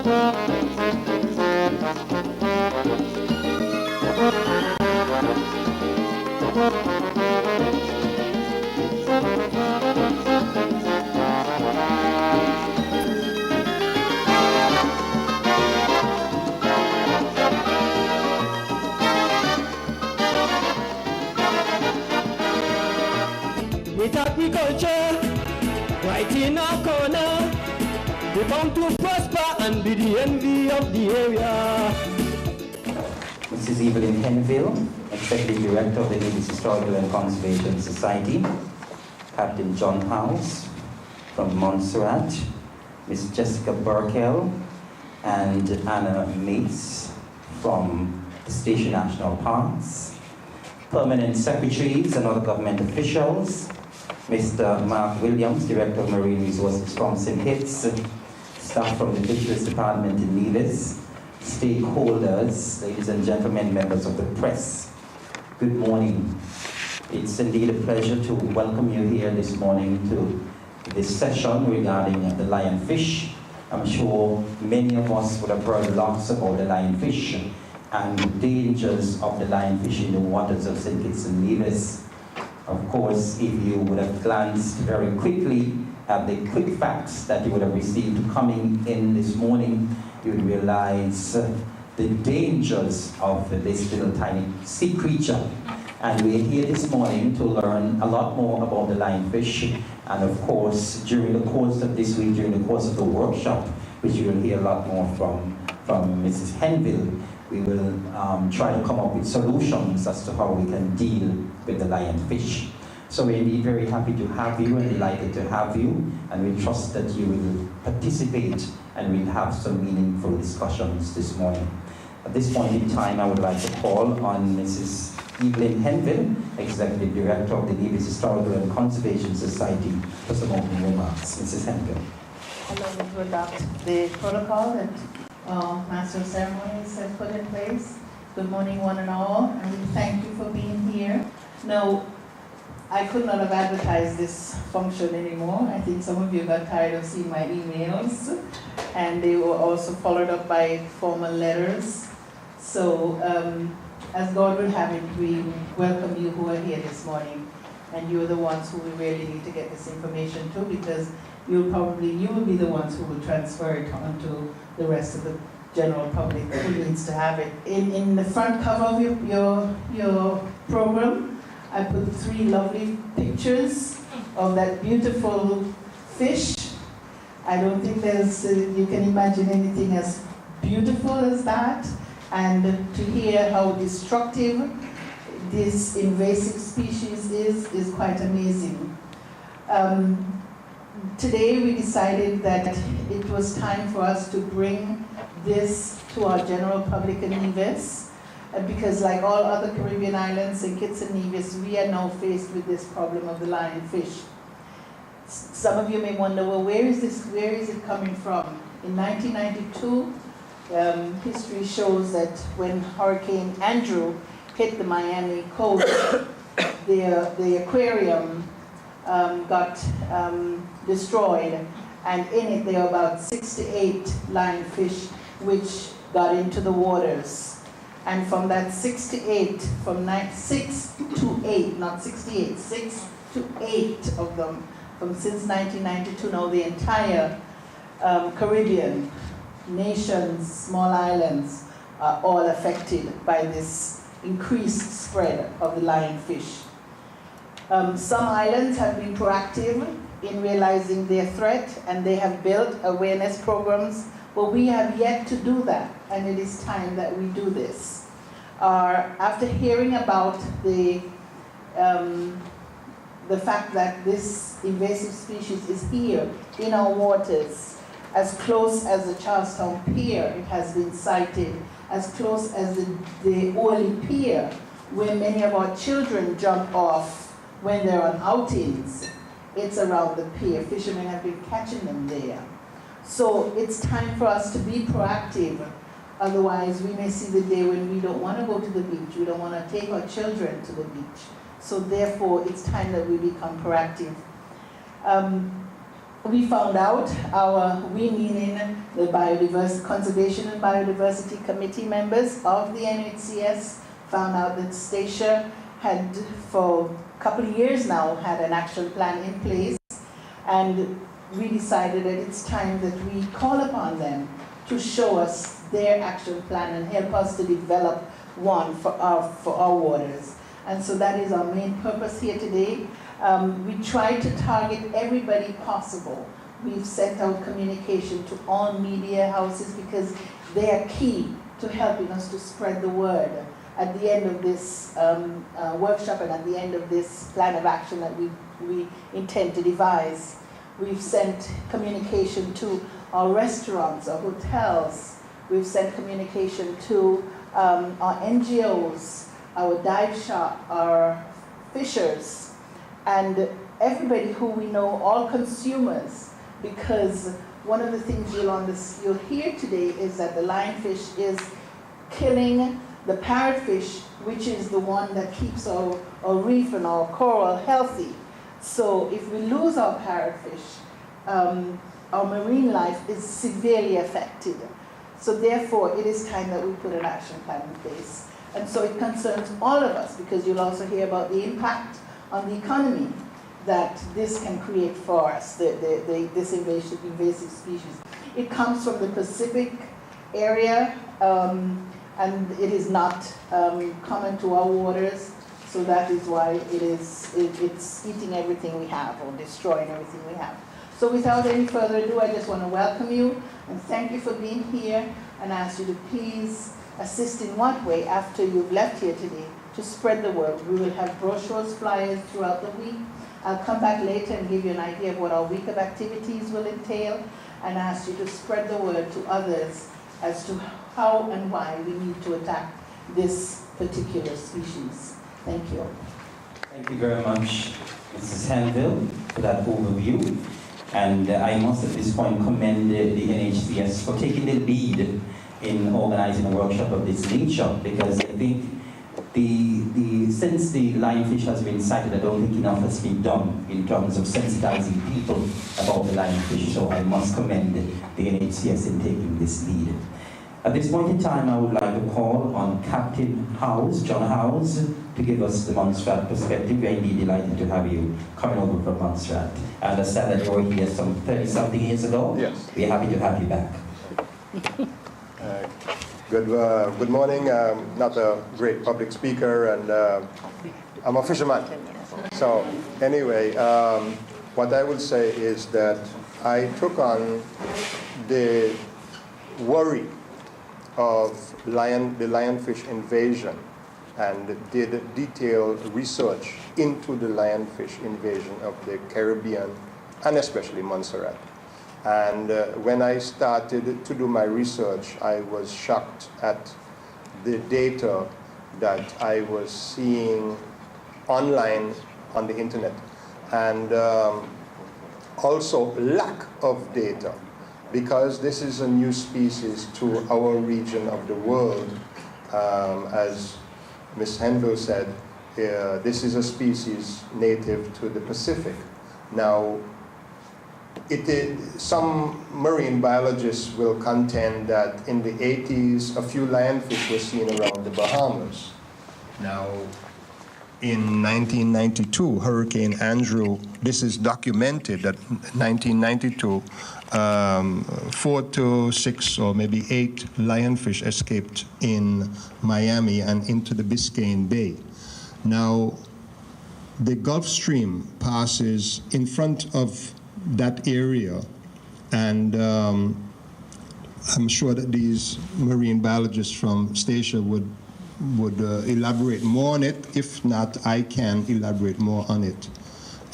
With agriculture right in our corner, we're bound to prosper and be the envy of the area. Mrs. Evelyn Henville, Executive Director of the Nevis Historical Conservation Society, Captain John House from Montserrat, Miss Jessica Burkell, and Anna Mates from the Station National Parks, permanent secretaries and other government officials, Mr. Mark Williams, Director of Marine Resources from St. Kitts, staff from the Nevis Department in Nevis, stakeholders, ladies and gentlemen, members of the press, good morning. It's indeed a pleasure to welcome you here this morning to this session regarding the lionfish. I'm sure many of us would have heard lots about the lionfish and the dangers of the lionfish in the waters of St. Kitts and Nevis. Of course, if you would have glanced very quickly at the quick facts that you would have received coming in this morning, you would realize the dangers of this little tiny sea creature. And we're here this morning to learn a lot more about the lionfish. And of course, during the course of this week, during the course of the workshop, which you will hear a lot more from Mrs. Henville, we will try to come up with solutions as to how we can deal with the lionfish. So we're indeed very happy to have you and delighted to have you, and we trust that you will participate and we'll have some meaningful discussions this morning. At this point in time, I would like to call on Mrs. Evelyn Henville, Executive Director of the Nevis Historical and Conservation Society, for some opening remarks. Mrs. Henville. Allow me to adopt the protocol that Master of Ceremonies have put in place. Good morning, one and all, and we thank you for being here. Now, I could not have advertised this function anymore. I think some of you got tired of seeing my emails, and they were also followed up by formal letters. So, as God will have it, we welcome you who are here this morning, and you're the ones who we really need to get this information to, because you will be the ones who will transfer it onto the rest of the general public who needs to have it. In the front cover of your program, I put 3 lovely pictures of that beautiful fish. I don't think you can imagine anything as beautiful as that. And to hear how destructive this invasive species is quite amazing. Today we decided that it was time for us to bring this to our general public in Nevis, because like all other Caribbean islands, St. Kitts and Nevis, we are now faced with this problem of the lionfish. Some of you may wonder, well, where is it coming from? In 1992, history shows that when Hurricane Andrew hit the Miami coast, the aquarium got destroyed, and in it there were about 6 to 8 lionfish which got into the waters. And from that 6 to 8, six to eight of them, since 1992, now the entire Caribbean nations, small islands, are all affected by this increased spread of the lionfish. Some islands have been proactive in realizing their threat, and they have built awareness programs, but we have yet to do that, and it is time that we do this. After hearing about the fact that this invasive species is here in our waters, as close as the Charlestown Pier, it has been sighted, as close as the Orly Pier, where many of our children jump off when they're on outings. It's around the pier. Fishermen have been catching them there. So it's time for us to be proactive. Otherwise, we may see the day when we don't want to go to the beach. We don't want to take our children to the beach. So therefore, it's time that we become proactive. we found out, we meaning the Conservation and Biodiversity Committee members of the NHCS, found out that Statia had, for a couple of years now, had an action plan in place, and we decided that it's time that we call upon them to show us their action plan and help us to develop one for our waters. And so that is our main purpose here today. We try to target everybody possible. We've sent out communication to all media houses because they are key to helping us to spread the word. At the end of this workshop and at the end of this plan of action that we intend to devise, we've sent communication to our restaurants, our hotels. We've sent communication to our NGOs, our dive shop, our fishers, and everybody who we know, all consumers, because one of the things you'll hear today is that the lionfish is killing the parrotfish, which is the one that keeps our reef and our coral healthy. So if we lose our parrotfish, our marine life is severely affected. So therefore, it is time that we put an action plan in place. And so it concerns all of us, because you'll also hear about the impact on the economy that this can create for us, this invasive species. It comes from the Pacific area, and it is not common to our waters, so that is why it's eating everything we have, or destroying everything we have. So without any further ado, I just want to welcome you and thank you for being here, and ask you to please assist in what way after you've left here today to spread the word. We will have brochures, flyers throughout the week. I'll come back later and give you an idea of what our week of activities will entail, and ask you to spread the word to others as to how and why we need to attack this particular species. Thank you. Thank you very much, Mrs. Henville, for that overview. And I must at this point commend the NHCS for taking the lead in organizing a workshop of this nature, because I think since the lionfish has been sighted, I don't think enough has been done in terms of sensitizing people about the lionfish, so I must commend the NHCS in taking this lead. At this point in time, I would like to call on Captain Howes, John Howes, to give us the Montserrat perspective. We are indeed delighted to have you coming over from Montserrat. I understand that you were here some 30-something years ago. Yes. We're happy to have you back. Good morning. Not a great public speaker, and I'm a fisherman. So anyway, what I would say is that I took on the worry of the lionfish invasion and did detailed research into the lionfish invasion of the Caribbean, and especially Montserrat. And when I started to do my research, I was shocked at the data that I was seeing online on the internet, and also lack of data, because this is a new species to our region of the world. As Ms. Henville said, this is a species native to the Pacific. Now, some marine biologists will contend that in the 80s, a few lionfish were seen around the Bahamas. Now, in 1992, Hurricane Andrew, this is documented that 1992, 4 to 6 or maybe 8 lionfish escaped in Miami and into the Biscayne Bay. Now, the Gulf Stream passes in front of that area, and I'm sure that these marine biologists from Statia would elaborate more on it. If not, I can elaborate more on it.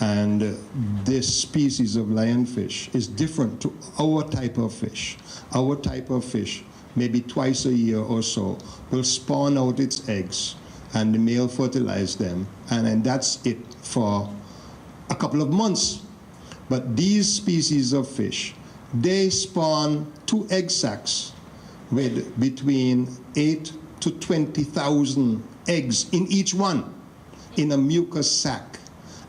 And this species of lionfish is different to our type of fish. Our type of fish, maybe twice a year or so, will spawn out its eggs, and the male fertilize them, and that's it for a couple of months. But these species of fish, they spawn 2 egg sacs with between 8 to 20,000 eggs in each one, in a mucus sac.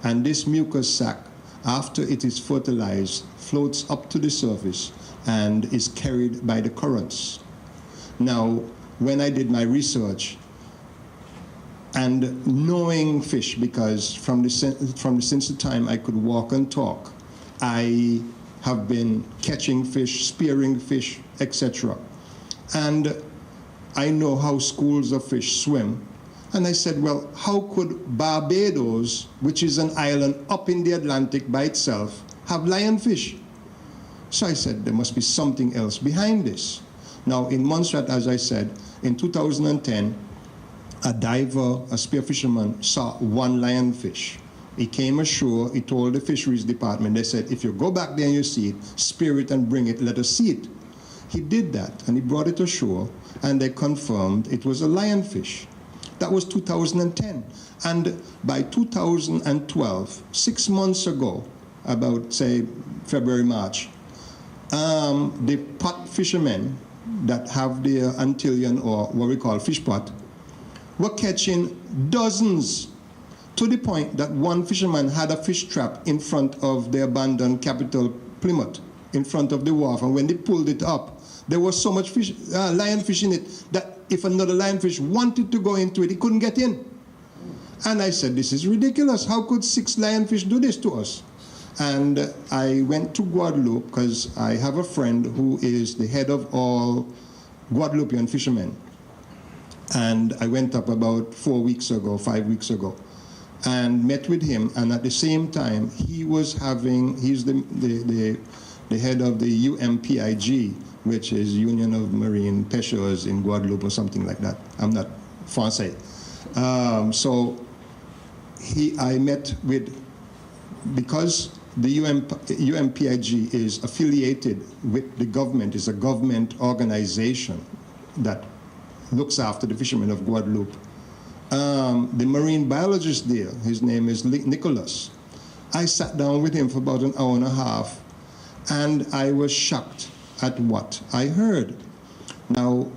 And this mucus sac after it is fertilized, floats up to the surface and is carried by the currents. Now, when I did my research, and knowing fish, because since the time I could walk and talk, I have been catching fish, spearing fish, etc. And I know how schools of fish swim. And I said, well, how could Barbados, which is an island up in the Atlantic by itself, have lionfish? So I said, there must be something else behind this. Now, in Montserrat, as I said, in 2010, a diver, a spear fisherman, saw one lionfish. He came ashore, he told the fisheries department, they said, if you go back there and you see it, spear it and bring it, let us see it. He did that, and he brought it ashore, and they confirmed it was a lionfish. That was 2010. And by 2012, 6 months ago, about, say, February, March, the pot fishermen that have their Antillean, or what we call fish pot, were catching dozens, to the point that one fisherman had a fish trap in front of the abandoned Capital Plymouth, in front of the wharf, and when they pulled it up, there was so much fish, lionfish in it, that if another lionfish wanted to go into it, he couldn't get in. And I said, this is ridiculous. How could 6 lionfish do this to us? And I went to Guadeloupe, because I have a friend who is the head of all Guadeloupean fishermen. And I went up about 4 weeks ago, 5 weeks ago, and met with him. And at the same time, he was having, he's the head of the UMPIG, which is Union of Marine Pêcheurs in Guadeloupe or something like that. I'm not Francais. So I met with, because the UMPIG is affiliated with the government, is a government organization that looks after the fishermen of Guadeloupe. The marine biologist there, his name is Nicholas. I sat down with him for about an hour and a half, and I was shocked at what I heard. Now,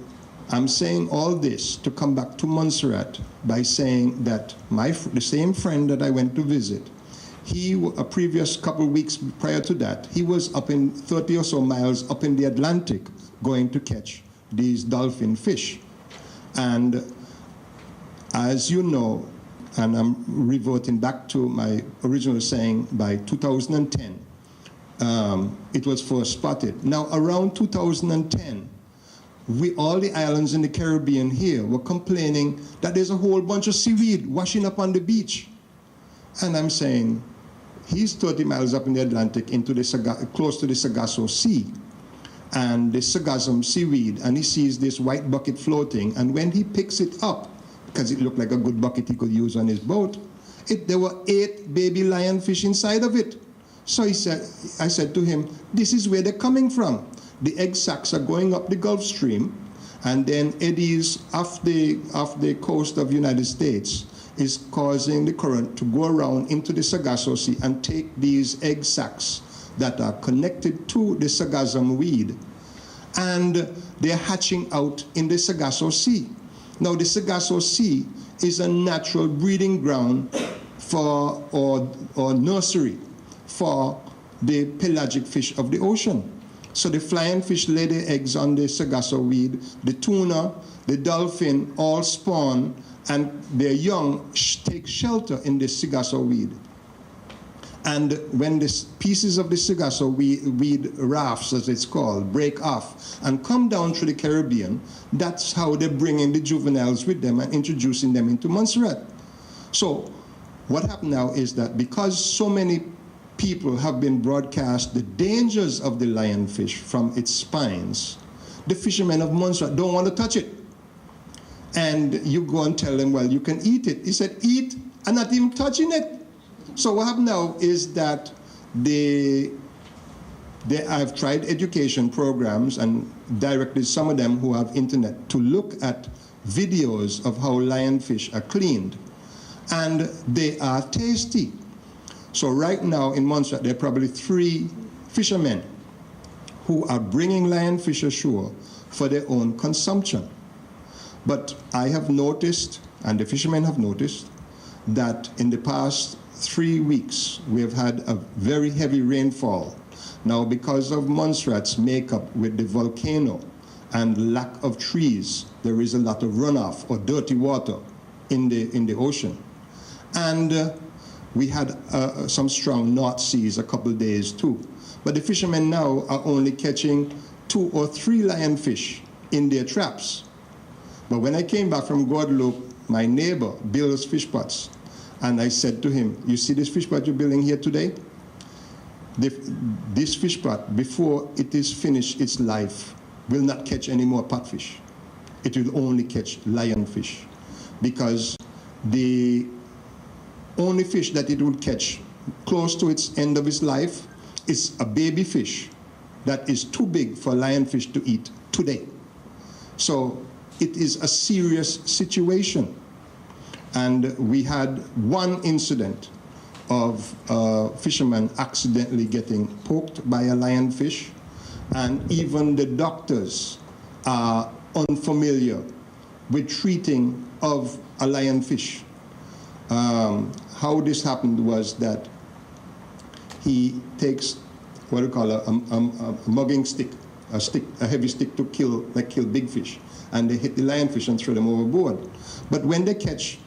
I'm saying all this to come back to Montserrat by saying that the same friend that I went to visit, a previous couple of weeks prior to that, he was up in 30 or so miles up in the Atlantic going to catch these dolphin fish. And as you know, and I'm reverting back to my original saying, by 2010, it was first spotted. Now, around 2010, all the islands in the Caribbean here were complaining that there's a whole bunch of seaweed washing up on the beach. And I'm saying, he's 30 miles up in the Atlantic into close to the Sargasso Sea, and the sargassum seaweed, and he sees this white bucket floating, and when he picks it up, because it looked like a good bucket he could use on his boat, there were 8 baby lionfish inside of it. So I said to him, this is where they're coming from. The egg sacs are going up the Gulf Stream, and then eddies off the coast of the United States is causing the current to go around into the Sargasso Sea and take these egg sacs that are connected to the sargassum weed, and they're hatching out in the Sargasso Sea. Now, the Sargasso Sea is a natural breeding ground for, or nursery for the pelagic fish of the ocean. So the flying fish lay their eggs on the Sargasso weed, the tuna, the dolphin all spawn, and their young take shelter in the Sargasso weed. And when the pieces of the Sargasso weed rafts, as it's called, break off and come down through the Caribbean, that's how they're bringing the juveniles with them and introducing them into Montserrat. So what happened now is that because so many people have been broadcast the dangers of the lionfish from its spines, the fishermen of Montserrat don't want to touch it. And you go and tell them, well, you can eat it. He said, eat, and not even touching it. So what happened now is that I've tried education programs and directed some of them who have internet to look at videos of how lionfish are cleaned. And they are tasty. So right now in Montserrat, there are probably 3 fishermen who are bringing lionfish ashore for their own consumption. But I have noticed, and the fishermen have noticed, that in the past 3 weeks, we have had a very heavy rainfall. Now, because of Montserrat's makeup with the volcano and lack of trees, there is a lot of runoff or dirty water in the ocean. And we had some strong North Seas a couple of days too. But the fishermen now are only catching 2 or 3 lionfish in their traps. But when I came back from Guadeloupe, my neighbor builds fish pots. And I said to him, you see this fish pot you're building here today? This fish pot, before it is finished its life, will not catch any more potfish. It will only catch lionfish. Because the only fish that it will catch close to its end of its life is a baby fish that is too big for lionfish to eat today. So it is a serious situation. And we had one incident of fishermen accidentally getting poked by a lionfish, and even the doctors are unfamiliar with treating of a lionfish. How this happened was that he takes what we call a mugging stick, a heavy stick to kill big fish, and they hit the lionfish and throw them overboard. But when they catch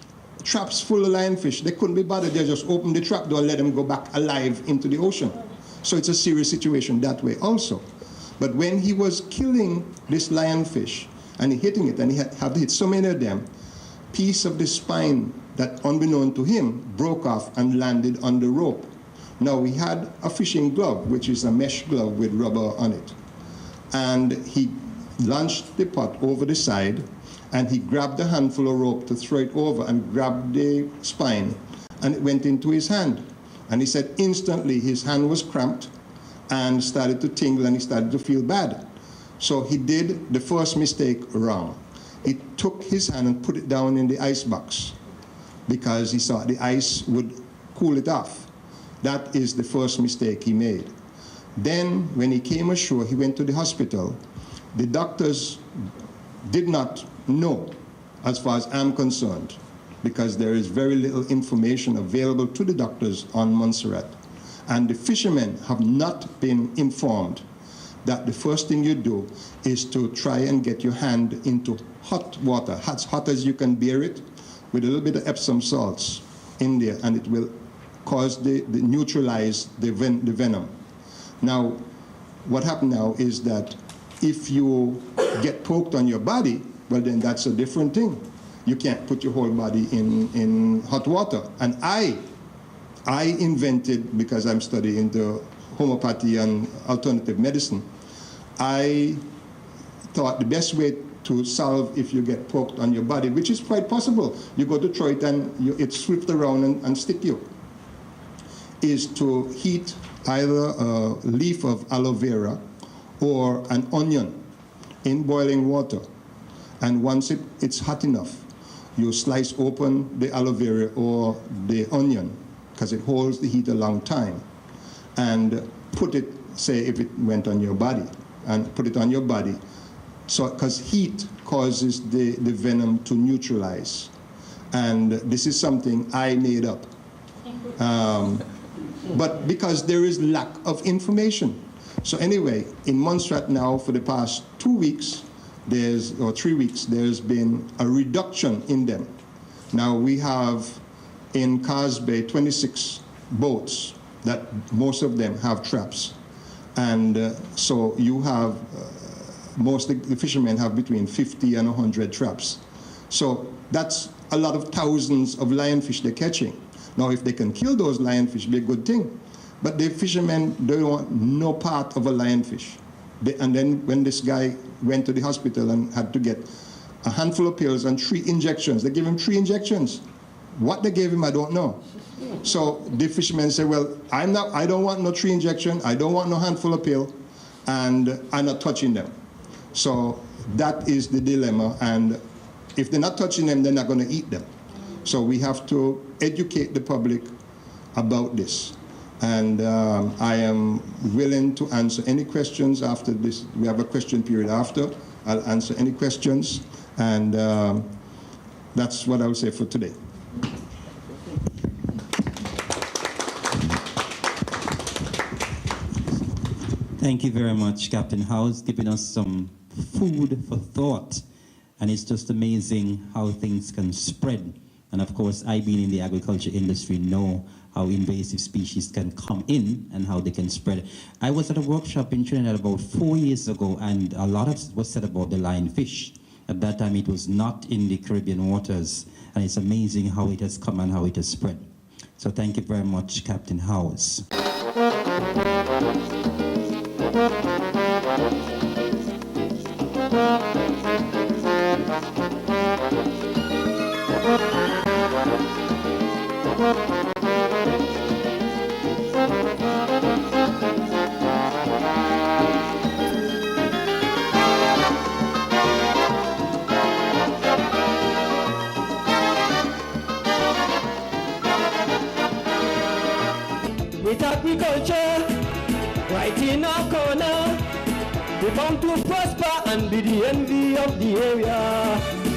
traps full of lionfish, they couldn't be bothered. They just open the trap door and let them go back alive into the ocean. So it's a serious situation that way also. But when he was killing this lionfish and hitting it, and he had hit so many of them, piece of the spine that, unbeknown to him, broke off and landed on the rope. Now, we had a fishing glove, which is a mesh glove with rubber on it. And he launched the pot over the side, and he grabbed a handful of rope to throw it over and grabbed the spine, and it went into his hand. And he said instantly his hand was cramped and started to tingle, and he started to feel bad. So he did the first mistake wrong. He took his hand and put it down in the ice box because he thought the ice would cool it off. That is the first mistake he made. Then when he came ashore, he went to the hospital. The doctors did not know, as far as I'm concerned, because there is very little information available to the doctors on Montserrat. And the fishermen have not been informed that the first thing you do is to try and get your hand into hot water, as hot as you can bear it, with a little bit of Epsom salts in there, and it will cause neutralize the venom. Now, what happened now is that if you get poked on your body, well, then that's a different thing. You can't put your whole body in hot water. And I invented, because I'm studying the homeopathy and alternative medicine, I thought the best way to solve if you get poked on your body, which is quite possible, you go to throw it and it swift around and stick you, is to heat either a leaf of aloe vera or an onion in boiling water. And once it's hot enough, you slice open the aloe vera or the onion, because it holds the heat a long time, and put it, say if it went on your body, and put it on your body. So, because heat causes the venom to neutralize. And this is something I made up. But because there is lack of information. So anyway, in Montserrat now, for the past 2 weeks, 3 weeks, there's been a reduction in them. Now we have in Cars Bay 26 boats that most of them have traps. And so you have, most of the fishermen have between 50 and 100 traps. So that's a lot of thousands of lionfish they're catching. Now if they can kill those lionfish, it'd be a good thing. But the fishermen, they want no part of a lionfish. And then when this guy went to the hospital and had to get a handful of pills and 3 injections, they gave him 3 injections. What they gave him, I don't know. So the fishermen say, well, I don't want no 3 injection, I don't want no handful of pill, and I'm not touching them. So that is the dilemma, and if they're not touching them, they're not going to eat them. So we have to educate the public about this. And I am willing to answer any questions after this. We have a question period after. I'll answer any questions, and that's what I'll say for today. Thank you very much, Captain House, giving us some food for thought. And it's just amazing how things can spread. And of course, I being in the agriculture industry know how invasive species can come in and how they can spread. I was at a workshop in Trinidad about 4 years ago, and a lot was said about the lionfish. At that time, it was not in the Caribbean waters, and it's amazing how it has come and how it has spread. So thank you very much, Captain House. With agriculture right in our corner, we're bound to prosper and be the envy of the area.